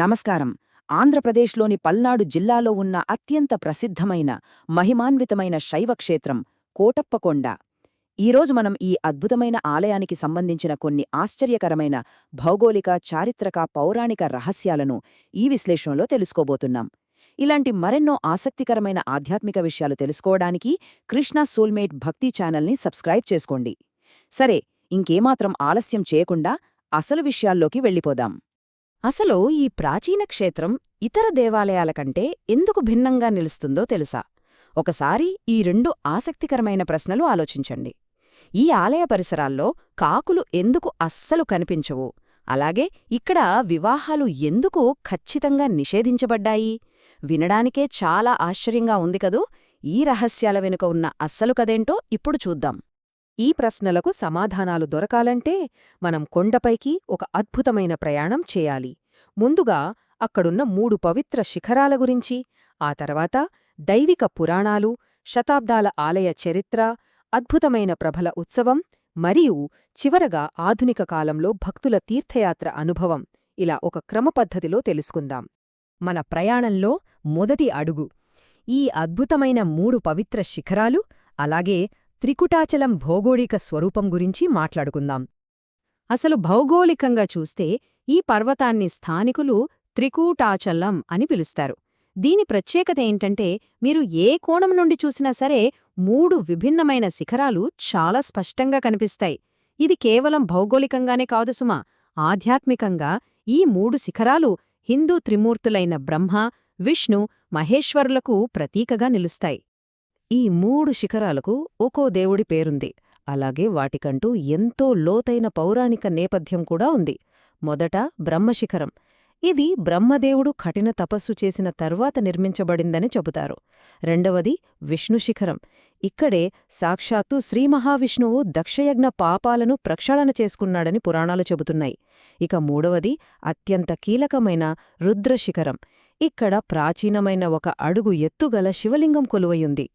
నమస్కారం. ఆంధ్రప్రదేశ్లోని పల్నాడు జిల్లాలో ఉన్న అత్యంత ప్రసిద్ధమైన, మహిమాన్వితమైన శైవక్షేత్రం కోటప్పకొండ. ఈరోజు మనం ఈ అద్భుతమైన ఆలయానికి సంబంధించిన కొన్ని ఆశ్చర్యకరమైన భౌగోళిక, చారిత్రక, పౌరాణిక రహస్యాలను ఈ విశ్లేషణలో తెలుసుకోబోతున్నాం. ఇలాంటి మరెన్నో ఆసక్తికరమైన ఆధ్యాత్మిక విషయాలు తెలుసుకోవడానికి కృష్ణ సోల్మేట్ భక్తి ఛానల్ని సబ్స్క్రైబ్ చేసుకోండి. సరే, ఇంకేమాత్రం ఆలస్యం చేయకుండా అసలు విషయాల్లోకి వెళ్ళిపోదాం. అసలు ఈ ప్రాచీన క్షేత్రం ఇతర దేవాలయాల కంటే ఎందుకు భిన్నంగా నిలుస్తుందో తెలుసా? ఒకసారి ఈ రెండు ఆసక్తికరమైన ప్రశ్నలు ఆలోచించండి. ఈ ఆలయ పరిసరాల్లో కాకులు ఎందుకు అస్సలు కనిపించవు? అలాగే ఇక్కడ వివాహాలు ఎందుకు ఖచ్చితంగా నిషేధించబడ్డాయి? వినడానికే చాలా ఆశ్చర్యంగా ఉంది కదూ! ఈ రహస్యాల వెనుక ఉన్న అస్సలు కదేంటో ఇప్పుడు చూద్దాం. ఈ ప్రశ్నలకు సమాధానాలు దొరకాలంటే మనం కొండపైకి ఒక అద్భుతమైన ప్రయాణం చేయాలి. ముందుగా అక్కడున్న 3 పవిత్ర శిఖరాల గురించి, ఆ తర్వాత దైవిక పురాణాలు, శతాబ్దాల ఆలయ చరిత్ర, అద్భుతమైన ప్రభల ఉత్సవం మరియు చివరగా ఆధునిక కాలంలో భక్తుల తీర్థయాత్ర అనుభవం, ఇలా ఒక క్రమపద్ధతిలో తెలుసుకుందాం. మన ప్రయాణంలో మొదటి అడుగు ఈ అద్భుతమైన 3 పవిత్ర శిఖరాలు, అలాగే త్రికుటాచలం భౌగోళిక స్వరూపం గురించి మాట్లాడుకుందాం. అసలు భౌగోళికంగా చూస్తే ఈ పర్వతాన్ని స్థానికులు త్రికూటాచలం అని పిలుస్తారు. దీని ప్రత్యేకత ఏంటంటే, మీరు ఏ కోణం నుండి చూసినా సరే 3 విభిన్నమైన శిఖరాలు చాలా స్పష్టంగా కనిపిస్తాయి. ఇది కేవలం భౌగోళికంగానే కాదు సుమా, ఆధ్యాత్మికంగా ఈ 3 శిఖరాలు హిందూ త్రిమూర్తులైన బ్రహ్మ, విష్ణు, మహేశ్వరులకు ప్రతీకగా నిలుస్తాయి. ఈ 3 శిఖరాలకు ఒక్కో దేవుడి పేరుంది. అలాగే వాటికంటూ ఎంతో లోతైన పౌరాణిక నేపథ్యం కూడా ఉంది. మొదట బ్రహ్మశిఖరం. ఇది బ్రహ్మదేవుడు కఠిన తపస్సు చేసిన తర్వాత నిర్మించబడిందని చెబుతారు. రెండవది విష్ణుశిఖరం. ఇక్కడే సాక్షాత్తు శ్రీమహావిష్ణువు దక్షయజ్ఞ పాపాలను ప్రక్షాళన చేసుకున్నాడని పురాణాలు చెబుతున్నాయి. ఇక మూడవది అత్యంత కీలకమైన రుద్రశిఖరం. ఇక్కడ ప్రాచీనమైన ఒక అడుగు ఎత్తుగల శివలింగం కొలువయుంది.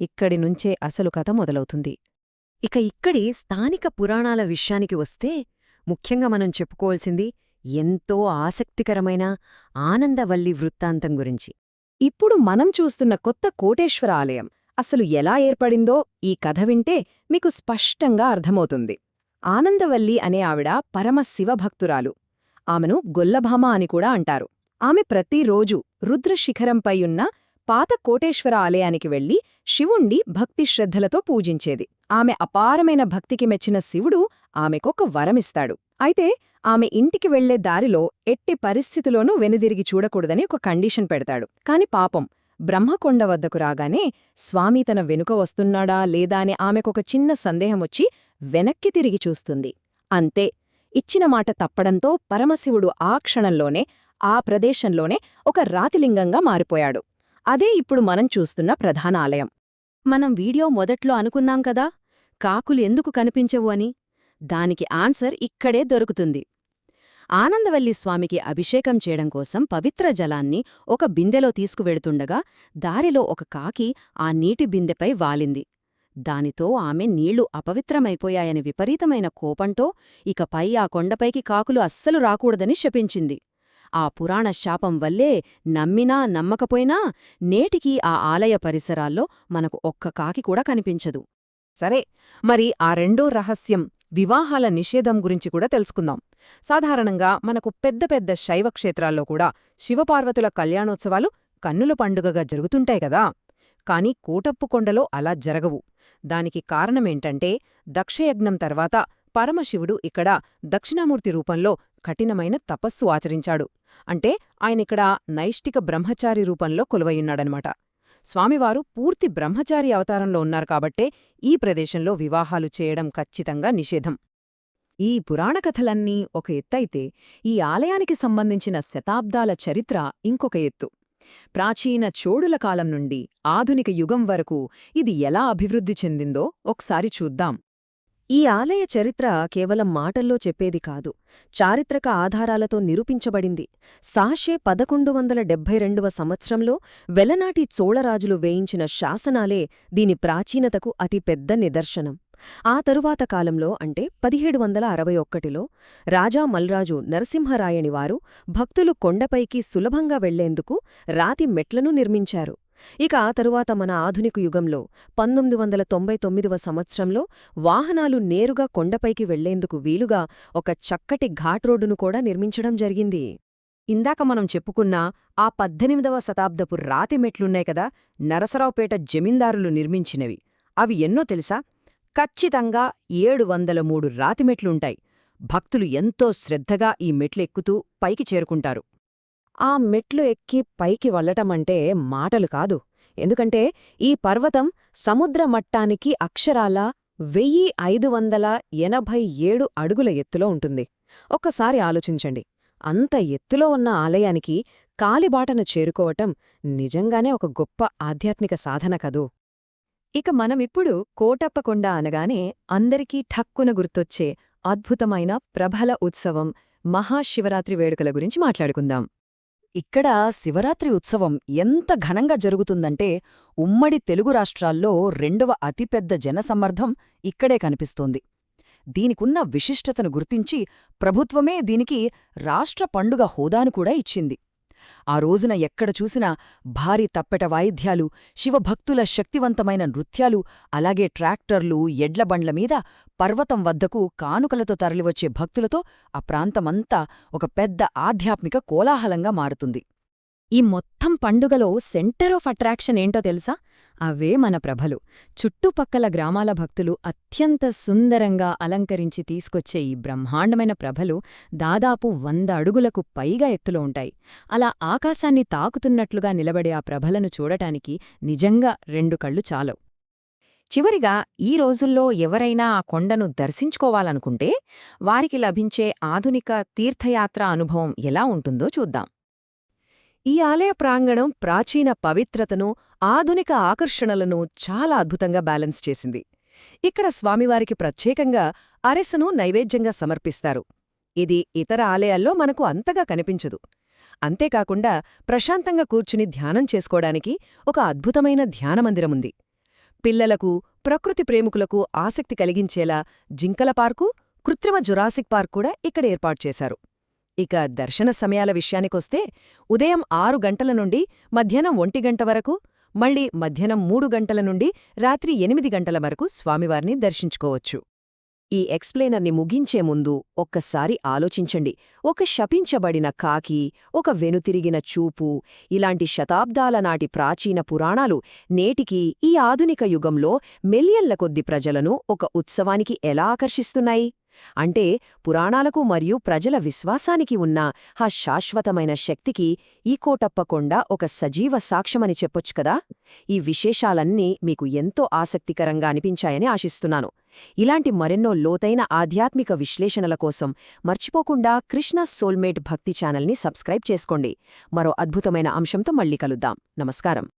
ఇక్కడి నుంచే అసలు కథ మొదలవుతుంది. ఇక ఇక్కడి స్థానిక పురాణాల విషయానికి వస్తే, ముఖ్యంగా మనం చెప్పుకోవాల్సింది ఎంతో ఆసక్తికరమైన ఆనందవల్లి వృత్తాంతం గురించి. ఇప్పుడు మనం చూస్తున్న కొత్త కోటేశ్వర ఆలయం అసలు ఎలా ఏర్పడిందో ఈ కథ వింటే మీకు స్పష్టంగా అర్థమవుతుంది. ఆనందవల్లి అనే ఆవిడ పరమ శివభక్తురాలు. ఆమెను గొల్లభామ అని కూడా అంటారు. ఆమె ప్రతిరోజూ రుద్రశిఖరంపై ఉన్న పాత కోటేశ్వర ఆలయానికి వెళ్లి శివుణ్ణి భక్తి శ్రద్ధలతో పూజించేది. ఆమె అపారమైన భక్తికి మెచ్చిన శివుడు ఆమెకొక వరమిస్తాడు. అయితే ఆమె ఇంటికి వెళ్లే దారిలో ఎట్టి పరిస్థితిలోనూ వెనుదిరిగి చూడకూడదని ఒక కండీషన్ పెడతాడు. కాని పాపం, బ్రహ్మకొండ వద్దకు రాగానే స్వామి తన వెనుక వస్తున్నాడా లేదా అని ఆమెకొక చిన్న సందేహమొచ్చి వెనక్కి తిరిగి చూస్తుంది. అంతే, ఇచ్చిన మాట తప్పడంతో పరమశివుడు ఆ క్షణంలోనే ఆ ప్రదేశంలోనే ఒక రాతిలింగంగా మారిపోయాడు. అదే ఇప్పుడు మనం చూస్తున్న ప్రధాన ఆలయం. మనం వీడియో మొదట్లో అనుకున్నాం కదా, కాకులు ఎందుకు కనిపించవు అని. దానికి ఆన్సర్ ఇక్కడే దొరుకుతుంది. ఆనందవల్లి స్వామికి అభిషేకం చేయడం కోసం పవిత్ర జలాన్ని ఒక బిందెలో తీసుకువెడుతుండగా దారిలో ఒక కాకి ఆ నీటి బిందెపై వాలింది. దానితో ఆమె నీళ్లు అపవిత్రమైపోయాయని విపరీతమైన కోపంతో ఇకపై ఆ కొండపైకి కాకులు అస్సలు రాకూడదని శపించింది. ఆ పురాణ శాపం వల్లే నమ్మినా నమ్మకపోయినా నేటికీ ఆ ఆలయ పరిసరాల్లో మనకు ఒక్క కాకి కూడా కనిపించదు. సరే, మరి ఆ రెండో రహస్యం వివాహాల నిషేధం గురించి కూడా తెలుసుకుందాం. సాధారణంగా మనకు పెద్ద పెద్ద శైవక్షేత్రాల్లో కూడా శివపార్వతుల కళ్యాణోత్సవాలు కన్నుల పండుగగా జరుగుతుంటాయి కదా. కాని కోటప్పకొండలో అలా జరగవు. దానికి కారణమేంటంటే, దక్షయజ్ఞం తర్వాత పరమశివుడు ఇక్కడ దక్షిణామూర్తి రూపంలో కఠినమైన తపస్సు ఆచరించాడు. అంటే ఆయనిక్కడ నైష్టిక బ్రహ్మచారి రూపంలో కొలువయున్నాడనమాట. స్వామివారు పూర్తి బ్రహ్మచారి అవతారంలో ఉన్నారు కాబట్టే ఈ ప్రదేశంలో వివాహాలు చేయడం ఖచ్చితంగా నిషేధం. ఈ పురాణకథలన్నీ ఒక ఎత్తైతే, ఈ ఆలయానికి సంబంధించిన శతాబ్దాల చరిత్ర ఇంకొక ఎత్తు. ప్రాచీన చోడుల కాలం నుండి ఆధునిక యుగం వరకు ఇది ఎలా అభివృద్ధి చెందిందో ఒకసారి చూద్దాం. ఈ ఆలయ చరిత్ర కేవలం మాటల్లో చెప్పేది కాదు, చారిత్రక ఆధారాలతో నిరూపించబడింది. సాషే 1172వ సంవత్సరంలో వెలనాటి చోళరాజులు వేయించిన శాసనాలే దీని ప్రాచీనతకు అతి పెద్ద నిదర్శనం. ఆ తరువాత కాలంలో అంటే 1761లో రాజా మల్రాజు నరసింహరాయనివారు భక్తులు కొండపైకి సులభంగా వెళ్లేందుకు రాతి మెట్లను నిర్మించారు. ఇక ఆ తరువాత మన ఆధునిక యుగంలో 1999వ సంవత్సరంలో వాహనాలు నేరుగా కొండపైకి వెళ్లేందుకు వీలుగా ఒక చక్కటి ఘాట్ రోడ్డును కూడా నిర్మించడం జరిగింది. ఇందాక మనం చెప్పుకున్న ఆ 18వ శతాబ్దపు రాతి మెట్లున్నాయి కదా, నరసరావుపేట జమీందారులు నిర్మించినవి. అవి ఎన్నో తెలుసా? ఖచ్చితంగా 703 రాతిమెట్లుంటాయి. భక్తులు ఎంతో శ్రద్ధగా ఈ మెట్లెక్కుతూ పైకి చేరుకుంటారు. ఆ మెట్లు ఎక్కి పైకి వల్లటమంటే మాటలు కాదు. ఎందుకంటే ఈ పర్వతం సముద్ర మట్టానికి అక్షరాల 1587 అడుగుల ఎత్తులో ఉంటుంది. ఒక్కసారి ఆలోచించండి. అంత ఎత్తులో ఉన్న ఆలయానికి కాలిబాటను చేరుకోవటం నిజంగానే ఒక గొప్ప ఆధ్యాత్మిక సాధన కదూ. ఇక మనమిప్పుడు కోటప్పకొండ అనగానే అందరికీ ఠక్కున గుర్తొచ్చే అద్భుతమైన ప్రభల ఉత్సవం మహాశివరాత్రి వేడుకల గురించి మాట్లాడుకుందాం. ఇక్కడ శివరాత్రి ఉత్సవం ఎంత ఘనంగా జరుగుతుందంటే ఉమ్మడి తెలుగు రాష్ట్రాల్లో 2వ అతిపెద్ద జనసమ్మర్ధం ఇక్కడే కనిపిస్తోంది. దీనికున్న విశిష్టతను గుర్తించి ప్రభుత్వమే దీనికి రాష్ట్ర పండుగ హోదాను కూడా ఇచ్చింది. ఆ రోజున ఎక్కడ చూసినా భారీ తప్పెట వాయిద్యాలు, శివభక్తుల శక్తివంతమైన నృత్యాలు, అలాగే ట్రాక్టర్లు, ఎడ్లబండ్ల మీద పర్వతం వద్దకు కానుకలతో తరలివచ్చే భక్తులతో ఆ ప్రాంతమంతా ఒక పెద్ద ఆధ్యాత్మిక కోలాహలంగా మారుతుంది. ఈ మొత్తం పండుగలో సెంటర్ ఆఫ్ అట్రాక్షన్ ఏంటో తెలుసా? అవే మన ప్రభలు. చుట్టుపక్కల గ్రామాల భక్తులు అత్యంత సుందరంగా అలంకరించి తీసుకొచ్చే ఈ బ్రహ్మాండమైన ప్రభలు దాదాపు 100 అడుగులకు పైగా ఎత్తులో ఉంటాయి. అలా ఆకాశాన్ని తాకుతున్నట్లుగా నిలబడే ఆ ప్రభలను చూడటానికి నిజంగా 2 కళ్ళు చాలవు. చివరిగా ఈ రోజుల్లో ఎవరైనా ఆ కొండను దర్శించుకోవాలనుకుంటే వారికి లభించే ఆధునిక తీర్థయాత్ర అనుభవం ఎలా ఉంటుందో చూద్దాం. ఈ ఆలయ ప్రాంగణం ప్రాచీన పవిత్రతను, ఆధునిక ఆకర్షణలను చాలా అద్భుతంగా బ్యాలెన్స్ చేసింది. ఇక్కడ స్వామివారికి ప్రత్యేకంగా అరెసను నైవేద్యంగా సమర్పిస్తారు. ఇది ఇతర ఆలయాల్లో మనకు అంతగా కనిపించదు. అంతేకాకుండా ప్రశాంతంగా కూర్చుని ధ్యానం చేసుకోవడానికి ఒక అద్భుతమైన ధ్యానమందిరముంది. పిల్లలకు, ప్రకృతి ప్రేమికులకు ఆసక్తి కలిగించేలా జింకల పార్కు, కృత్రిమ జురాసిక్ పార్క్ కూడా ఇక్కడ ఏర్పాటు చేశారు. ఇక దర్శన సమయాల విషయానికొస్తే ఉదయం 6 గంటల నుండి మధ్యాహ్నం 1 గంట వరకు, మళ్లీ మధ్యాహ్నం 3 గంటల నుండి రాత్రి 8 గంటల వరకు స్వామివారిని దర్శించుకోవచ్చు. ఈ ఎక్స్ప్లెయినర్ని ముగించే ముందు ఒక్కసారి ఆలోచించండి. ఒక శపించబడిన కాకి, ఒక వెనుతిరిగిన చూపు, ఇలాంటి శతాబ్దాల నాటి ప్రాచీన పురాణాలు నేటికి ఈ ఆధునిక యుగంలో మిలియన్ల కొద్ది ప్రజలను ఒక ఉత్సవానికి ఎలా ఆకర్షిస్తున్నాయి? అంటే పురాణాలకు మరియు ప్రజల విశ్వాసానికి ఉన్న ఆ శాశ్వతమైన శక్తికి ఈ కోటప్పకొండ ఒక సజీవ సాక్ష్యమని చెప్పొచ్చు కదా. ఈ విశేషాలన్నీ మీకు ఎంతో ఆసక్తికరంగా అనిపించాయని ఆశిస్తున్నాను. ఇలాంటి మరెన్నో లోతైన ఆధ్యాత్మిక విశ్లేషణల కోసం మర్చిపోకుండా కృష్ణ సోల్మేట్ భక్తి ఛానల్ని సబ్స్క్రైబ్ చేసుకోండి. మరో అద్భుతమైన అంశంతో మళ్ళీ కలుద్దాం. నమస్కారం.